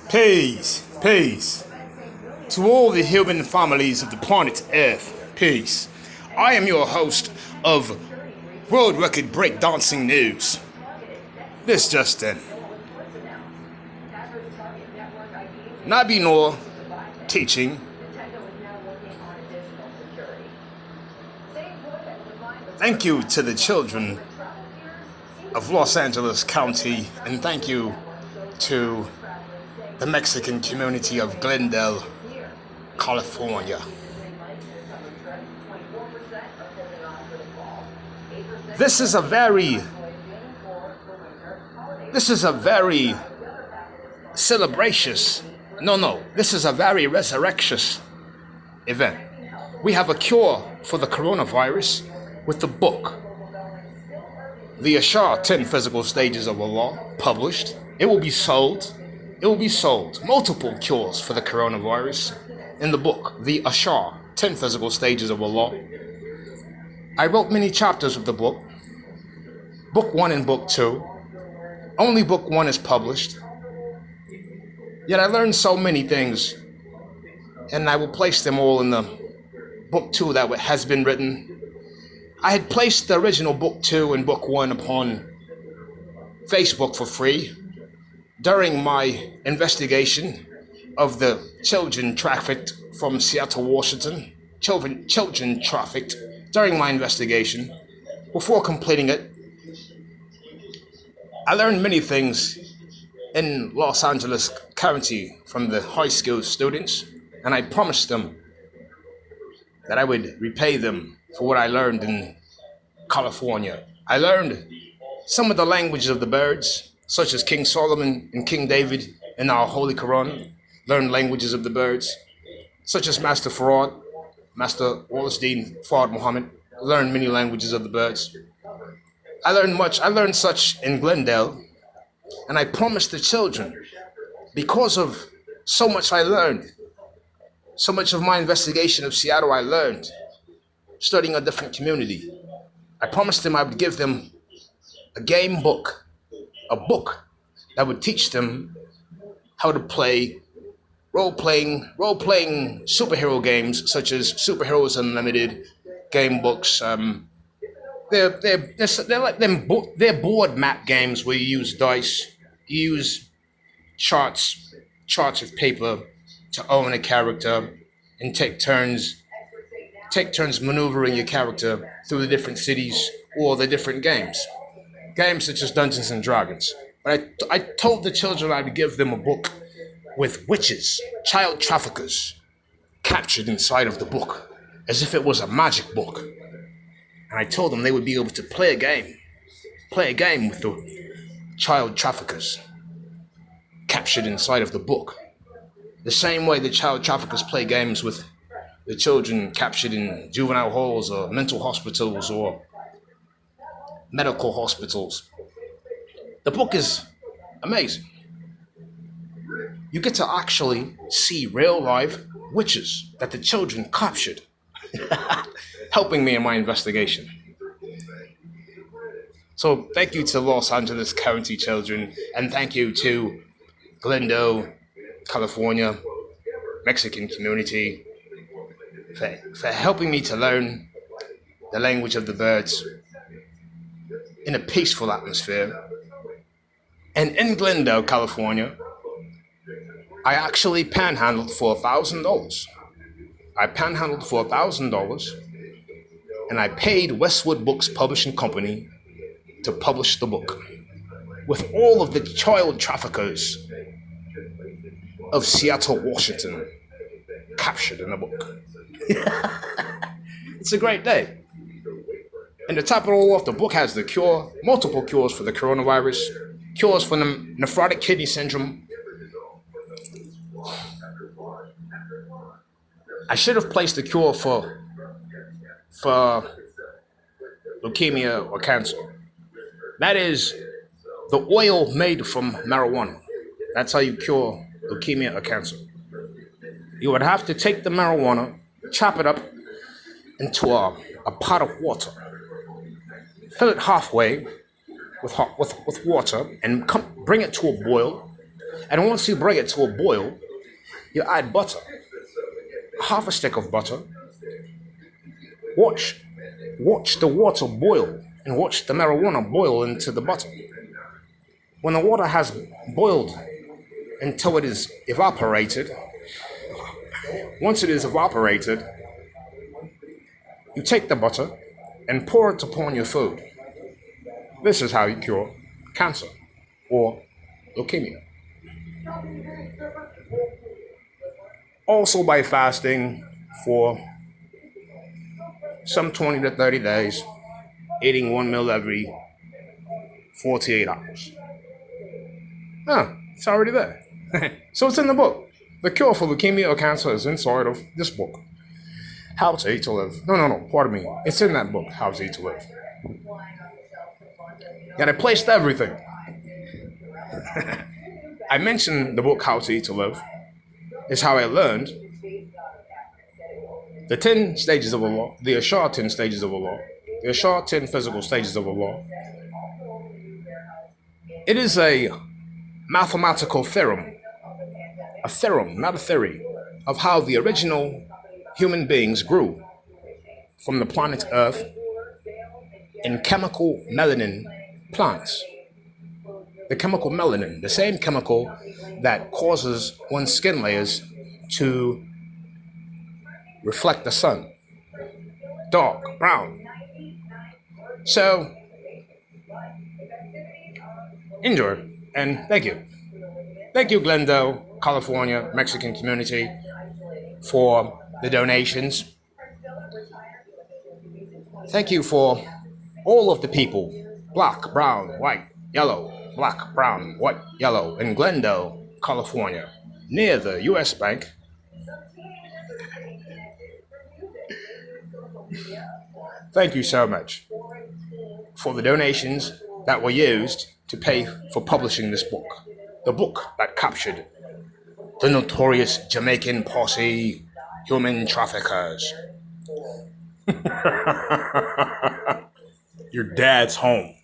Peace, peace. To all the human families of the planet Earth, peace. I am your host of World Record Breakdancing News. This just in. Nabinur teaching. Thank you to the children of Los Angeles County, and thank you to the Mexican community of Glendale, California. This is a very this is a very resurrectious event. We have a cure for the coronavirus with the book, The Ashar 10 Physical Stages of Allah, published. It will be sold. Multiple cures for the coronavirus in the book, The Ashar 10 Physical Stages of Allah. I wrote many chapters of the book. Book 1 and Book 2. Only Book 1 is published. Yet I learned so many things, and I will place them all in the Book 2 that has been written. I had placed the original Book 2 and Book 1 upon Facebook for free during my investigation of the children trafficked from Seattle, Washington. Children trafficked during my investigation. Before completing it, I learned many things in Los Angeles County from the high school students, and I promised them that I would repay them for what I learned in California. I learned some of the languages of the birds, such as King Solomon and King David in our Holy Quran. Learned languages of the birds, such as Master Wallace Dean Fard Muhammad. Learned many languages of the birds. I learned such in Glendale, and I promised the children, because of so much I learned, so much of my investigation of Seattle I learned, studying a different community. I promised them I would give them a game book, a book that would teach them how to play role-playing superhero games, such as Superheroes Unlimited game books. They're board map games where you use dice, you use charts of paper to own a character and take turns maneuvering your character through the different cities or the different games such as Dungeons and Dragons. But I told the children I would give them a book with witches, child traffickers, captured inside of the book, as if it was a magic book. And I told them they would be able to play a game with the child traffickers captured inside of the book. The same way the child traffickers play games with the children captured in juvenile halls or mental hospitals or medical hospitals. The book is amazing. You get to actually see real live witches that the children captured, helping me in my investigation. So thank you to Los Angeles County children, and thank you to Glendale, California, Mexican community for helping me to learn the language of the birds in a peaceful atmosphere. And in Glendale, California, I actually panhandled for $1,000. And I paid Westwood Books Publishing Company to publish the book with all of the child traffickers of Seattle, Washington captured in the book. It's a great day. And to top it all off, the book has the cure, multiple cures for the coronavirus, cures for the nephrotic kidney syndrome. I should have placed the cure for leukemia or cancer. That is the oil made from marijuana. That's how you cure leukemia or cancer. You would have to take the marijuana, chop it up into a pot of water, fill it halfway, with water and bring it to a boil. And once you bring it to a boil, you add butter, half a stick of butter. Watch, watch the water boil and watch the marijuana boil into the butter. When the water has boiled until it is evaporated, once it is evaporated, you take the butter and pour it upon your food. This is how you cure cancer or leukemia. Also by fasting for some 20 to 30 days, eating one meal every 48 hours. It's already there. So it's in the book. The cure for leukemia or cancer is inside of this book. How to Eat to Live. No, pardon me. It's in that book, How to Eat to Live. And I placed everything. I mentioned the book, How to Eat to Live. Is how I learned the 10 stages of the law, the Ashar 10 stages of the law, the Ashar 10 physical stages of the law. It is a mathematical theorem, not a theory, of how the original human beings grew from the planet Earth in chemical melanin plants. The chemical melanin, the same chemical that causes one's skin layers to reflect the sun. Dark, brown. So, enjoy, and thank you. Thank you, Glendale, California, Mexican community, for the donations. Thank you for all of the people, black, brown, white, yellow, black, brown, white, yellow, in Glendale, California, near the U.S. Bank. Thank you so much for the donations that were used to pay for publishing this book. The book that captured the notorious Jamaican Posse human traffickers. Your dad's home.